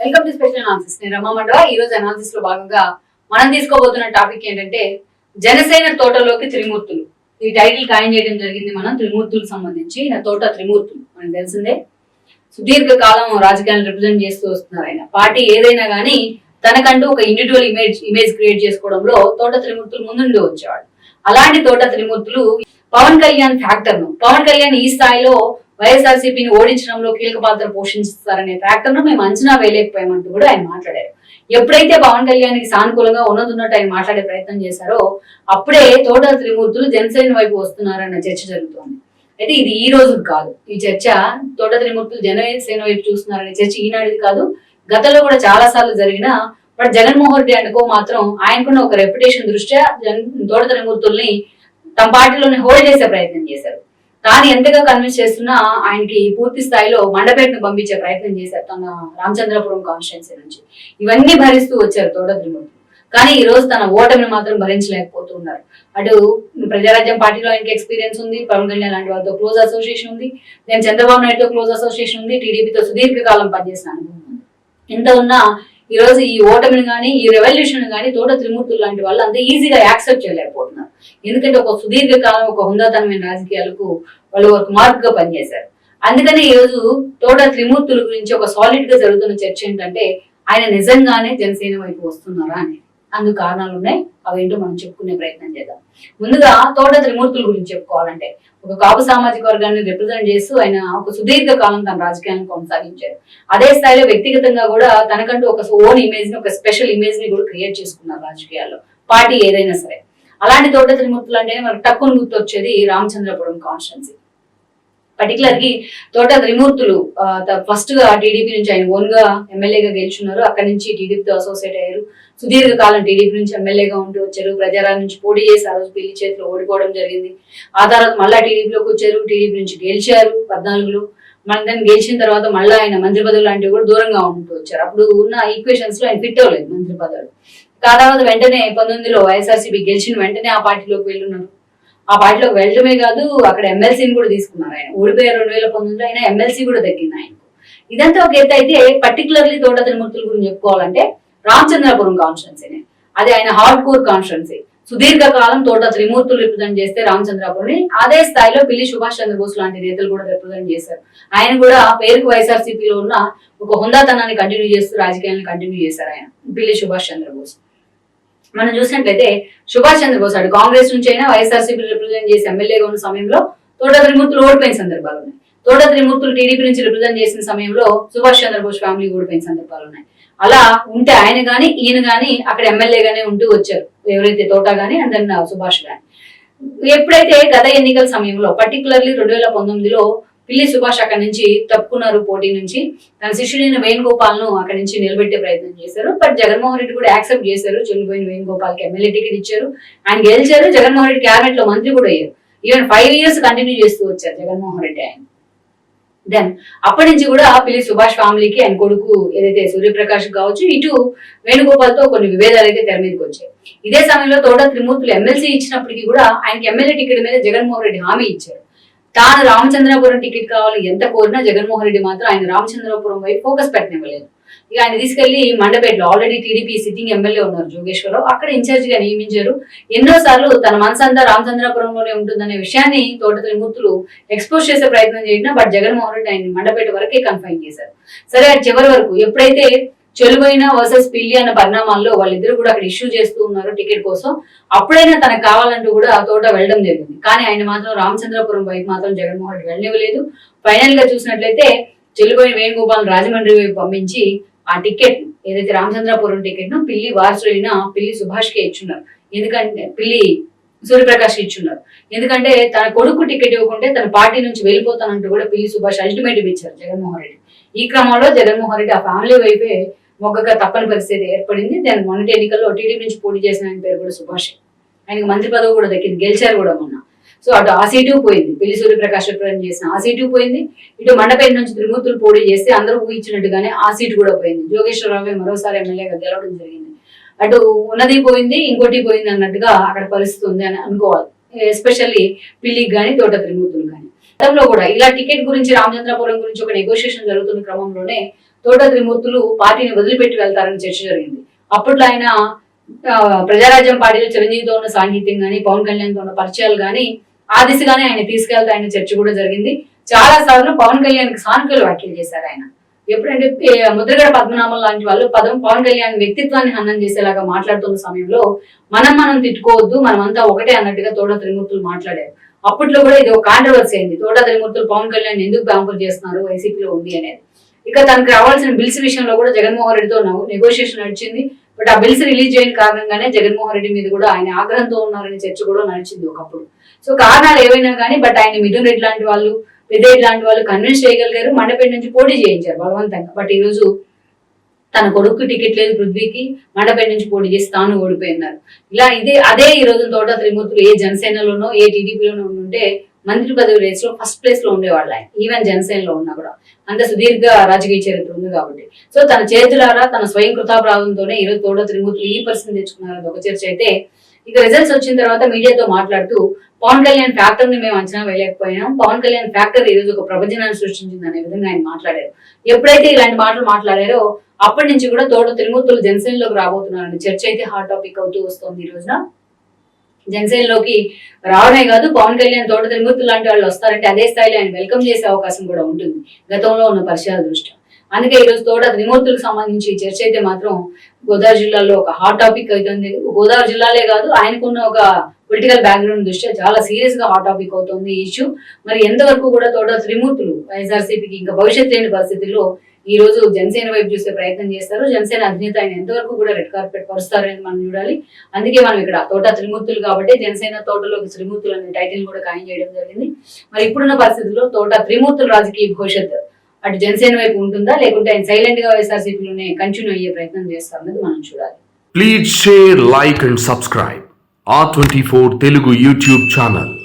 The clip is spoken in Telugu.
Welcome to special analysis. నేను రమా మండవ. ఈ రోజు అనాలిసిస్ లో భాగంగా మనం తీసుకోబోతున్న టాపిక్ ఏంటంటే జనసేన తోటలోకి త్రిమూర్తులు. ఈ టైటిల్ ఖాయం చేయడం జరిగింది. మనం త్రిమూర్తులకు సంబంధించి తోట త్రిమూర్తులు మనకు తెలిసిందే. సుదీర్ఘ కాలం రాజకీయాలను రిప్రజెంట్ చేస్తూ వస్తున్నారు. ఆయన పార్టీ ఏదైనా కానీ తనకంటూ ఒక ఇండివిజువల్ ఇమేజ్ క్రియేట్ చేసుకోవడంలో తోట త్రిమూర్తులు ముందుండి వచ్చేవాడు. అలాంటి తోట త్రిమూర్తులు పవన్ కళ్యాణ్ ఫ్యాక్టర్ ను, పవన్ కళ్యాణ్ ఈ స్థాయిలో వైఎస్ఆర్సీపీని ఓడించడంలో కీలక పాత్ర పోషిస్తారనే ఫ్యాక్టర్ ను మేము అంచనా వేయలేకపోయామంటూ కూడా ఆయన మాట్లాడారు. ఎప్పుడైతే పవన్ కళ్యాణ్ కి సానుకూలంగా ఉన్నతున్నట్టు ఆయన మాట్లాడే ప్రయత్నం చేశారో అప్పుడే తోట త్రిమూర్తులు జనసేన వైపు వస్తున్నారన్న చర్చ జరుగుతోంది. అయితే ఇది ఈ రోజు కాదు. ఈ చర్చ తోట త్రిమూర్తులు జనసేన వైపు చూస్తున్నారనే చర్చ ఈనాటిది కాదు. గతంలో కూడా చాలా సార్లు జరిగిన బట్ జగన్మోహన్ రెడ్డి అనుకో మాత్రం ఆయనకున్న ఒక రెప్యుటేషన్ దృష్ట్యా తోట త్రిమూర్తుల్ని తమ పార్టీలోనే హోల్డ్ చేసే ప్రయత్నం చేశారు. తాను ఎంతగా కన్విన్స్ చేస్తున్నా ఆయనకి పూర్తి స్థాయిలో మండపేటను పంపించే ప్రయత్నం చేశారు తన రామచంద్రపురం కాన్స్టిట్యున్సీ నుంచి. ఇవన్నీ భరిస్తూ వచ్చారు తోట త్రిమూర్తులు. కానీ ఈ రోజు తన ఓటమిని మాత్రం భరించలేకపోతూ ఉన్నారు. అటు ప్రజారాజ్యం పార్టీలో ఆయనకి ఎక్స్పీరియన్స్ ఉంది, పవన్ కళ్యాణ్ లాంటి వాళ్ళతో క్లోజ్ అసోసియేషన్ ఉంది, నేను చంద్రబాబు నాయుడుతో క్లోజ్ అసోసియేషన్ ఉంది, టీడీపీతో సుదీర్ఘకాలం పనిచేసిన అనుభవం ఉంది. ఇంత ఉన్నా ఈ రోజు ఈ ఓటమిని కానీ ఈ రెవల్యూషన్ కానీ తోట త్రిమూర్తులు లాంటి వాళ్ళు అంత ఈజీగా యాక్సెప్ట్ చేయలేకపోతున్నారు. ఎందుకంటే ఒక సుదీర్ఘకాలం ఒక హుందాతనమైన రాజకీయాలకు వాళ్ళు ఒక మార్క్ గా పనిచేశారు. అందుకని ఈ రోజు తోట త్రిమూర్తుల గురించి ఒక సాలిడ్ గా జరుగుతున్న చర్చ ఏంటంటే ఆయన నిజంగానే జనసేన వైపు వస్తున్నారా అనేది. అందుకు కారణాలు ఉన్నాయి. అవేంటో మనం చెప్పుకునే ప్రయత్నం చేద్దాం. ముందుగా తోట త్రిమూర్తుల గురించి చెప్పుకోవాలంటే ఒక కాపు సామాజిక వర్గాన్ని రిప్రజెంట్ చేస్తూ ఆయన ఒక సుదీర్ఘ కాలం తన రాజకీయాన్ని కొనసాగించారు. అదే స్థాయిలో వ్యక్తిగతంగా కూడా తనకంటూ ఒక ఓన్ ఇమేజ్ ని, ఒక స్పెషల్ ఇమేజ్ ని కూడా క్రియేట్ చేసుకున్నారు రాజకీయాల్లో, పార్టీ ఏదైనా సరే. అలాంటి తోట త్రిమూర్తులు అంటే మనకు టక్కును గుర్తొచ్చేది రామచంద్రపురం కాన్స్టిట్యున్సీ. పర్టికులర్ గా తోట త్రిమూర్తులు ఫస్ట్ గా టీడీపీ నుంచి ఆయన ఓన్ గా ఎమ్మెల్యేగా గెలుచున్నారు. అక్కడి నుంచి టీడీపీతో అసోసియేట్ అయ్యారు. సుదీర్ఘ కాలం టీడీపీ నుంచి ఎమ్మెల్యేగా ఉంటూ వచ్చారు. ప్రజారాజ్యం నుంచి పోటీ చేసి ఆ రోజు పిల్లి చేతిలో ఓడిపోవడం జరిగింది. ఆ తర్వాత మళ్ళా టీడీపీలోకి వచ్చారు. టీడీపీ నుంచి గెలిచారు 14లో. దాన్ని గెలిచిన తర్వాత మళ్ళీ ఆయన మంత్రి పదవులు లాంటివి కూడా దూరంగా ఉంటూ వచ్చారు. అప్పుడు ఉన్న ఈక్వేషన్స్ లో ఆయన ఫిట్ అవ్వలేదు మంత్రి పదవులు. ఆ తర్వాత వెంటనే 19లో వైఎస్ఆర్సీపీ గెలిచిన వెంటనే ఆ పార్టీలోకి వెళ్ళున్నారు. ఆ పార్టీలోకి వెళ్ళడమే కాదు, అక్కడ ఎమ్మెల్సీని కూడా తీసుకున్నారు. ఆయన ఓడిపోయారు 2019లో. అయినా ఎమ్మెల్సీ కూడా దక్కింది ఆయనకు. ఇదంతా ఒక ఎత్తు అయితే, పర్టికులర్లీ తోట త్రిమూర్తుల గురించి చెప్పుకోవాలంటే రామచంద్రపురం కాన్స్టిట్యున్సీనే. అది ఆయన హార్డ్ కోర్ కాన్స్టిట్యున్సీ. సుదీర్ఘకాలం తోట త్రిమూర్తులు రిప్రజెంట్ చేస్తే రామచంద్రపురం అదే స్థాయిలో పిల్లి సుభాష్ చంద్రబోస్ లాంటి నేతలు కూడా రిప్రజెంట్ చేశారు. ఆయన కూడా పేరుకు వైఎస్ఆర్సీపీలో ఉన్న ఒక హుందాతనాన్ని కంటిన్యూ చేస్తూ రాజకీయాన్ని కంటిన్యూ చేశారు ఆయన పిల్లి సుభాష్ చంద్రబోస్. మనం చూసినట్లయితే సుభాష్ చంద్రబోస్ అటు కాంగ్రెస్ నుంచి అయినా వైఎస్ఆర్సీపీ రిప్రజెంట్ చేసి ఎమ్మెల్యేగా ఉన్న సమయంలో తోట త్రిమూర్తులు ఓడిపోయిన సందర్భాలు ఉన్నాయి. తోట త్రిమూర్తులు టీడీపీ నుంచి రిప్రజెంట్ చేసిన సమయంలో సుభాష్ చంద్రబోస్ ఫ్యామిలీ ఓడిపోయిన సందర్భాలు ఉన్నాయి. అలా ఉంటే ఆయన గాని ఈయన గాని అక్కడ ఎమ్మెల్యేగానే ఉంటూ వచ్చారు, ఎవరైతే తోట గాని అండ్ దెన్ సుభాష్ గాని. ఎప్పుడైతే గత ఎన్నికల సమయంలో పర్టికులర్లీ 2019లో పిల్లి సుభాష్ అక్కడి నుంచి తప్పుకున్నారు పోటీ నుంచి. తన శిష్యుడైన వేణుగోపాల్ ను అక్కడి నుంచి నిలబెట్టే ప్రయత్నం చేశారు. బట్ జగన్మోహన్ రెడ్డి కూడా యాక్సెప్ట్ చేశారు. చెల్లిపోయిన వేణుగోపాల్ కి ఎమ్మెల్యే టికెట్ ఇచ్చారు. ఆయన గెలిచారు. జగన్మోహన్ రెడ్డి క్యాబినెట్ లో మంత్రి కూడా అయ్యారు. ఈవెన్ 5 years కంటిన్యూ చేస్తూ వచ్చారు జగన్మోహన్ రెడ్డి ఆయన. దెన్ అప్పటి నుంచి కూడా పిల్లి సుభాష్ ఫ్యామిలీకి ఆయన కొడుకు ఏదైతే సూర్యప్రకాష్ కావచ్చు, ఇటు వేణుగోపాల్ తో కొన్ని విభేదాలు అయితే తెర మీదకి వచ్చాయి. ఇదే సమయంలో తోట త్రిమూర్తులు ఎమ్మెల్సీ ఇచ్చినప్పటికీ కూడా ఆయనకి ఎమ్మెల్యే టికెట్ మీద జగన్మోహన్ రెడ్డి హామీ ఇచ్చారు. తాను రామచంద్రపురం టికెట్ కావాలి ఎంత కోరినా జగన్మోహన్ రెడ్డి మాత్రం ఆయన రామచంద్రపురం వైపు ఫోకస్ పెట్టనివ్వలేదు. ఇక ఆయన తీసుకెళ్లి మండపేటలో ఆల్రెడీ టీడీపీ సిట్టింగ్ ఎమ్మెల్యే ఉన్నారు జోగేశ్వరరావు, అక్కడ ఇన్ఛార్జ్ గా నియమించారు. ఎన్నోసార్లు తన మనసంతా రామచంద్రపురంలోనే ఉంటుందనే విషయాన్ని తోట త్రిమూర్తులు ఎక్స్పోజ్ చేసే ప్రయత్నం చేసినా బట్ జగన్మోహన్ రెడ్డి ఆయన మండపేట వరకే కన్ఫైన్ చేశారు. సరే, చివరి వరకు ఎప్పుడైతే చెలువైన వర్సెస్ పిల్లి అన్న పరిణామాల్లో వాళ్ళిద్దరు కూడా అక్కడ ఇష్యూ చేస్తూ ఉన్నారు టికెట్ కోసం, అప్పుడైనా తనకు కావాలంటూ కూడా తోట వెళ్ళడం జరిగింది. కానీ ఆయన మాత్రం రామచంద్రపురం వైపు మాత్రం జగన్మోహన్ రెడ్డి వెళ్ళనివ్వలేదు. ఫైనల్ గా చూసినట్లయితే చెలువైన వేణుగోపాల్ రాజమండ్రి వైపు పంపించి ఆ టికెట్ ఏదైతే రామచంద్రపురం టికెట్ ను పిల్లి వారసుడైన పిల్లి సుభాష్ కే ఇచ్చున్నారు. ఎందుకంటే పిల్లి సూర్యప్రకాష్ ఇచ్చున్నారు. ఎందుకంటే తన కొడుకు టికెట్ ఇవ్వకుంటే తన పార్టీ నుంచి వెళ్ళిపోతానంటూ కూడా పిల్లి సుభాష్ అల్టిమేటివ్ ఇచ్చారు జగన్మోహన్ రెడ్డి. ఈ క్రమంలో జగన్మోహన్ రెడ్డి ఆ ఫ్యామిలీ వైపే మొగ్గగా తప్పని పరిస్థితి ఏర్పడింది. దాని మొన్నటి ఎన్నికల్లో టీడీపీ నుంచి పోటీ చేసిన ఆయన పేరు కూడా సుభాష్. ఆయనకు మంత్రి పదవి కూడా దక్కింది, గెలిచారు కూడా మొన్న. సో అటు ఆ సీటు పోయింది, పిల్లి సూర్యప్రకాష్ రిప్రజెంట్ చేసిన ఆ సీటు పోయింది. ఇటు మండపేట నుంచి త్రిమూర్తులు పోటీ చేస్తే అందరూ ఊహించినట్టుగానే ఆ సీటు కూడా పోయింది. జోగేశ్వరరావు మరోసారి ఎమ్మెల్యేగా గెలవడం జరిగింది. అటు ఉన్నది పోయింది, ఇంకోటి పోయింది అన్నట్టుగా అక్కడ పరిస్థితి ఉంది అని అనుకోవాలి. ఎస్పెషల్లీ పిల్లికి గాని తోట త్రిమూర్తులు గాని. గతంలో కూడా ఇలా టికెట్ గురించి రామచంద్రపురం గురించి ఒక నెగోషియేషన్ జరుగుతున్న క్రమంలోనే తోట త్రిమూర్తులు పార్టీని వదిలిపెట్టి వెళ్తారని చర్చ జరిగింది. అప్పట్లో ఆయన ప్రజారాజ్యం పార్టీలో చిరంజీవితో ఉన్న సాన్నిహిత్యం గానీ, పవన్ కళ్యాణ్ తో ఉన్న పరిచయాలు గానీ ఆ దిశగానే ఆయన తీసుకెళ్తా ఆయన చర్చ కూడా జరిగింది. చాలా సార్లు పవన్ కళ్యాణ్ కి సానుకూల వ్యాఖ్యలు చేశారు ఆయన. ఎప్పుడంటే ముద్రగడ పద్మనాభం లాంటి వాళ్ళు పవన్ కళ్యాణ్ వ్యక్తిత్వాన్ని హననం చేసేలాగా మాట్లాడుతున్న సమయంలో మనం తిట్టుకోవద్దు, మనమంతా ఒకటే అన్నట్టుగా తోట త్రిమూర్తులు మాట్లాడారు. అప్పట్లో కూడా ఇది ఒక కాంట్రవర్సీ అయింది. తోట త్రిమూర్తులు పవన్ కళ్యాణ్ ఎందుకు బ్యాంపర్ చేస్తున్నారు వైసీపీలో ఉంది అనేది. ఇక తనకు రావాల్సిన బిల్స్ విషయంలో కూడా జగన్మోహన్ రెడ్డితో నెగోషియేషన్ నడిచింది. బట్ ఆ బిల్స్ రిలీజ్ చేయని కారణంగానే జగన్మోహన్ రెడ్డి మీద కూడా ఆయన ఆగ్రహంతో ఉన్నారనే చర్చ కూడా నడిచింది ఒకప్పుడు. సో కారణాలు ఏవైనా కానీ బట్ ఆయన మిథున్ రెడ్డి లాంటి వాళ్ళు, పెద్ద లాంటి వాళ్ళు కన్విన్స్ చేయగలిగారు. మండపేట నుంచి పోటీ చేయించారు బలవంతంగా. బట్ ఈ రోజు తన కొడుకు టికెట్ లేదు పృథ్వీకి, మండపేట నుంచి పోటీ చేసి తాను ఓడిపోయినారు. ఇలా అదే ఈ రోజు తోట త్రిమూర్తులు ఏ జనసేనలోనో ఏ టీడీపీలోనో ఉంటే మంత్రి పదవి రేస్ లో ఫస్ట్ ప్లేస్ లో ఉండేవాళ్ళు ఆయన. ఈవెన్ జనసేనలో ఉన్నా కూడా అంత సుదీర్ఘ రాజకీయ చరిత్ర ఉంది కాబట్టి. సో తన చేతులారా తన స్వయం కృతాపరాధంతోనే ఈ రోజు తోట త్రిమూర్తులు ఈ పరిస్థితి తెచ్చుకున్నారు ఒక చర్చ అయితే. ఇక రిజల్ట్స్ వచ్చిన తర్వాత మీడియాతో మాట్లాడుతూ పవన్ కళ్యాణ్ ఫ్యాక్టర్ ని మేము అంచనా వేయలేకపోయినాం, పవన్ కళ్యాణ్ ఫ్యాక్టర్ ఈ రోజు ఒక ప్రపంచాన్ని సృష్టించింది అనే విధంగా ఆయన మాట్లాడారు. ఎప్పుడైతే ఇలాంటి మాటలు మాట్లాడారో అప్పటి నుంచి కూడా తోట త్రిమూర్తులు జనసేనలోకి రాబోతున్నారని చర్చ అయితే హాట్ టాపిక్ అవుతూ వస్తుంది. ఈ రోజున జనసేనలోకి రావడమే కాదు, పవన్ కళ్యాణ్ తోట త్రిమూర్తులు లాంటి వాళ్ళు వస్తారంటే అదే స్థాయిలో ఆయన వెల్కమ్ చేసే అవకాశం కూడా ఉంటుంది గతంలో ఉన్న పరిచయాల దృష్ట్యా. అందుకే ఈ రోజు తోట త్రిమూర్తులకు సంబంధించి చర్చ అయితే మాత్రం గోదావరి జిల్లాలో ఒక హాట్ టాపిక్ అవుతుంది. గోదావరి జిల్లాలే కాదు, ఆయనకున్న ఒక పొలిటికల్ బ్యాక్గ్రౌండ్ దృష్ట్యా చాలా సీరియస్ గా హాట్ టాపిక్ అవుతుంది ఈ ఇష్యూ. మరి ఎంతవరకు కూడా తోట త్రిమూర్తులు వైఎస్ఆర్సీపీకి ఇంకా భవిష్యత్ లేని పరిస్థితుల్లో ఈ రోజు జనసేన వైపు చూసే ప్రయత్నం చేస్తారు. జనసేన అధినేత ఆయన ఎంతవరకు కూడా రెడ్ కార్పెట్ పరుస్తారు అనేది మనం చూడాలి. అందుకే మనం ఇక్కడ తోట త్రిమూర్తులు కాబట్టి జనసేన తోటలోకి త్రిమూర్తులు అనే టైటిల్ కూడా ఖాయం చేయడం జరిగింది. మరి ఇప్పుడున్న పరిస్థితుల్లో తోట త్రిమూర్తుల రాజకీయ భవిష్యత్ అటు జనసేన వైపు ఉంటుందా, లేకుంటే ఆయన సైలెంట్ గా వైఎస్ఆర్సీపీలోనే కంటిన్యూ అయ్యే ప్రయత్నం చేస్తారు అనేది మనం చూడాలి. Please share, like and subscribe R24 Telugu YouTube channel.